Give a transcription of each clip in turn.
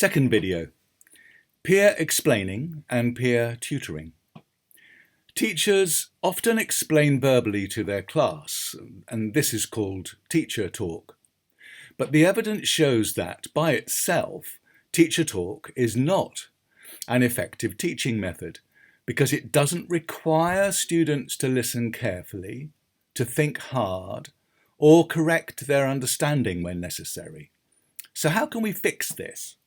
Second video, peer explaining and peer tutoring. Teachers often explain verbally to their class, and this is called teacher talk. But the evidence shows that, by itself, teacher talk is not an effective teaching method because it doesn't require students to listen carefully, to think hard, or correct their understanding when necessary. So how can we fix this?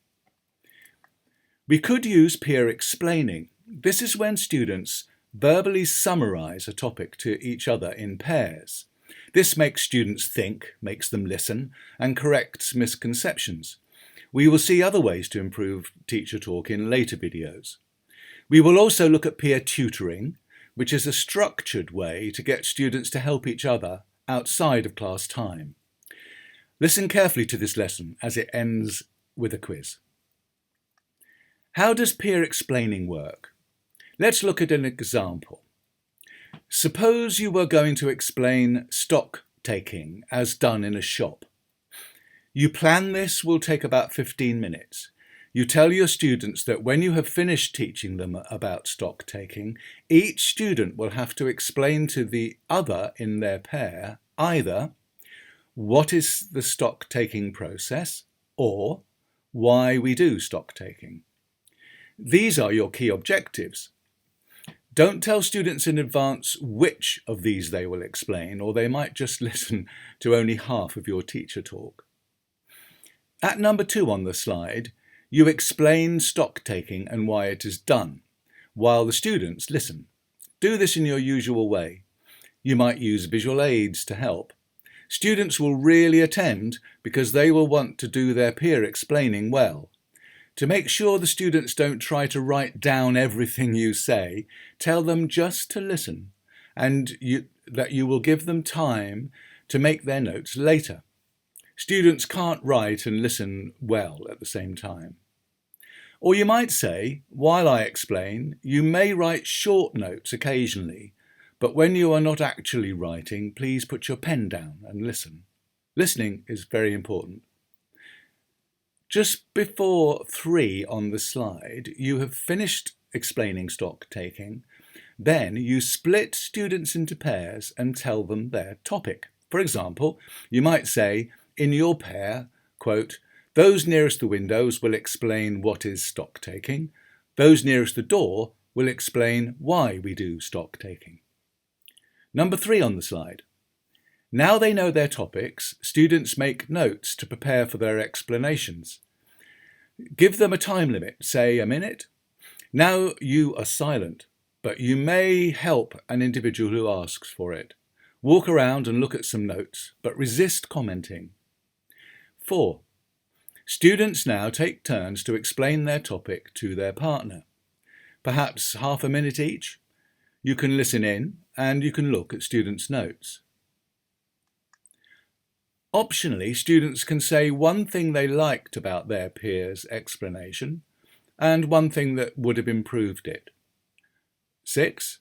We could use peer explaining. This is when students verbally summarize a topic to each other in pairs. This makes students think, makes them listen, and corrects misconceptions. We will see other ways to improve teacher talk in later videos. We will also look at peer tutoring, which is a structured way to get students to help each other outside of class time. Listen carefully to this lesson as it ends with a quiz. How does peer explaining work? Let's look at an example. Suppose you were going to explain stock taking as done in a shop. You plan this will take about 15 minutes. You tell your students that when you have finished teaching them about stock taking, each student will have to explain to the other in their pair either what is the stock taking process or why we do stock taking. These are your key objectives. Don't tell students in advance which of these they will explain, or they might just listen to only half of your teacher talk. At number 2 on the slide, you explain stock taking and why it is done, while the students listen. Do this in your usual way. You might use visual aids to help. Students will really attend because they will want to do their peer explaining well. To make sure the students don't try to write down everything you say, tell them just to listen and that you will give them time to make their notes later. Students can't write and listen well at the same time. Or you might say, while I explain, you may write short notes occasionally, but when you are not actually writing, please put your pen down and listen. Listening is very important. Just before 3 on the slide, you have finished explaining stock taking. Then you split students into pairs and tell them their topic. For example, you might say, in your pair, quote, those nearest the windows will explain what is stock taking. Those nearest the door will explain why we do stock taking. Number 3 on the slide. Now they know their topics, students make notes to prepare for their explanations. Give them a time limit, say a minute. Now you are silent, but you may help an individual who asks for it. Walk around and look at some notes, but resist commenting. 4. Students now take turns to explain their topic to their partner. Perhaps half a minute each. You can listen in and you can look at students' notes. Optionally, students can say one thing they liked about their peer's explanation and one thing that would have improved it. 6.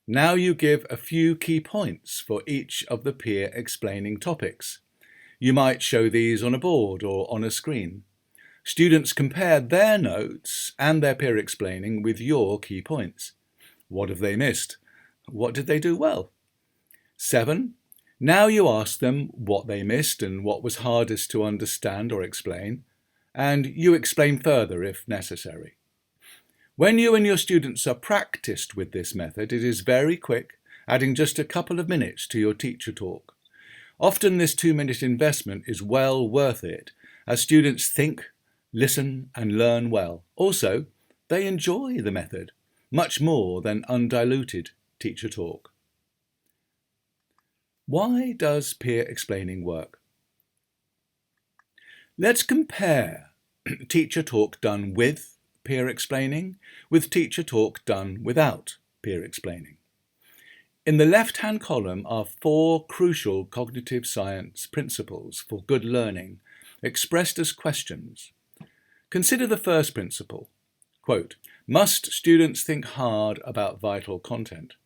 Now you give a few key points for each of the peer explaining topics. You might show these on a board or on a screen. Students compare their notes and their peer explaining with your key points. What have they missed? What did they do well? 7. Now you ask them what they missed and what was hardest to understand or explain, and you explain further if necessary. When you and your students are practiced with this method, it is very quick, adding just a couple of minutes to your teacher talk. Often this 2-minute investment is well worth it, as students think, listen, and learn well. Also, they enjoy the method much more than undiluted teacher talk. Why does peer explaining work? Let's compare teacher talk done with peer explaining with teacher talk done without peer explaining. In the left-hand column are 4 crucial cognitive science principles for good learning, expressed as questions. Consider the first principle. Quote, must students think hard about vital content?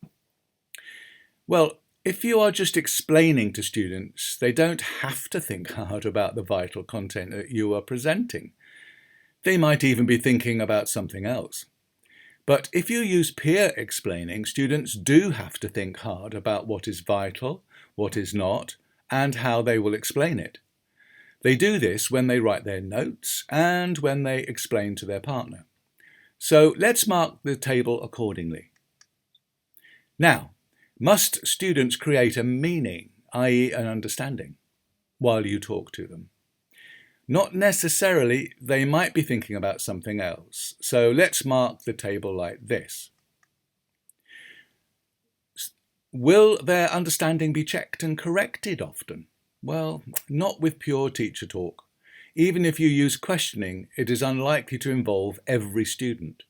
Well, if you are just explaining to students, they don't have to think hard about the vital content that you are presenting. They might even be thinking about something else. But if you use peer explaining, students do have to think hard about what is vital, what is not, and how they will explain it. They do this when they write their notes and when they explain to their partner. So let's mark the table accordingly. Now, must students create a meaning, i.e. an understanding, while you talk to them? Not necessarily. They might be thinking about something else. So let's mark the table like this. Will their understanding be checked and corrected often? Well, not with pure teacher talk. Even if you use questioning, it is unlikely to involve every student.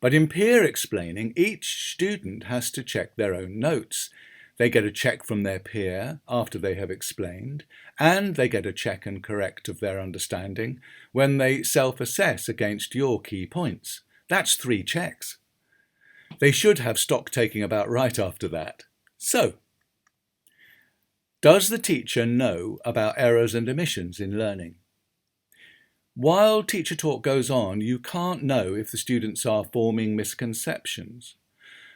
But in peer explaining, each student has to check their own notes. They get a check from their peer after they have explained, and they get a check and correct of their understanding when they self-assess against your key points. That's 3 checks. They should have stock taking about right after that. So, does the teacher know about errors and omissions in learning? While teacher talk goes on, you can't know if the students are forming misconceptions.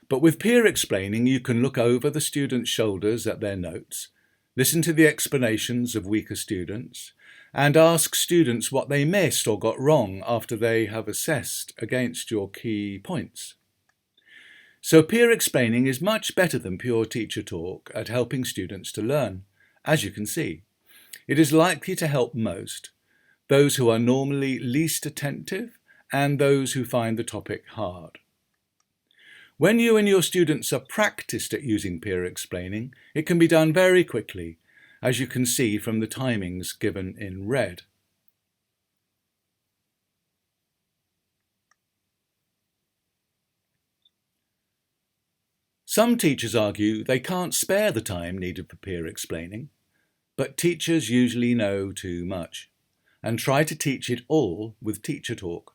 But with peer explaining, you can look over the students' shoulders at their notes, listen to the explanations of weaker students, and ask students what they missed or got wrong after they have assessed against your key points. So peer explaining is much better than pure teacher talk at helping students to learn. As you can see, it is likely to help most those who are normally least attentive and those who find the topic hard. When you and your students are practiced at using peer explaining, it can be done very quickly, as you can see from the timings given in red. Some teachers argue they can't spare the time needed for peer explaining, but teachers usually know too much and try to teach it all with teacher talk,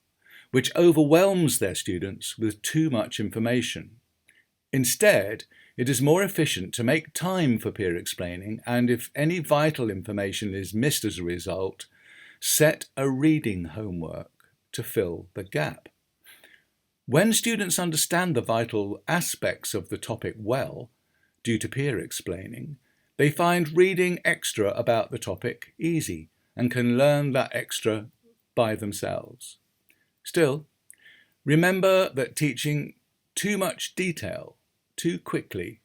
which overwhelms their students with too much information. Instead, it is more efficient to make time for peer explaining, and if any vital information is missed as a result, set a reading homework to fill the gap. When students understand the vital aspects of the topic well, due to peer explaining, they find reading extra about the topic easy and can learn that extra by themselves. Still, remember that teaching too much detail too quickly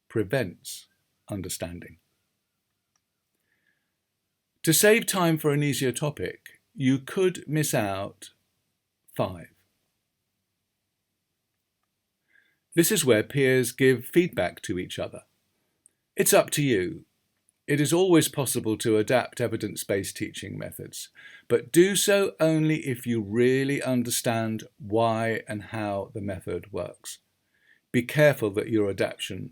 prevents understanding. To save time for an easier topic, you could miss out 5. This is where peers give feedback to each other. It's up to you. It is always possible to adapt evidence-based teaching methods, but do so only if you really understand why and how the method works. Be careful that your adaptation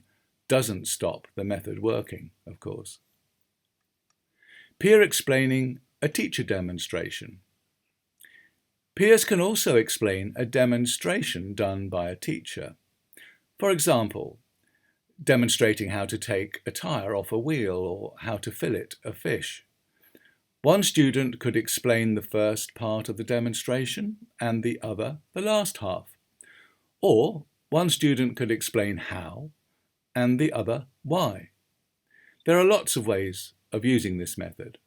doesn't stop the method working, of course. Peer explaining a teacher demonstration. Peers can also explain a demonstration done by a teacher. For example, demonstrating how to take a tire off a wheel or how to fillet a fish. One student could explain the first part of the demonstration and the other the last half. Or one student could explain how and the other why. There are lots of ways of using this method.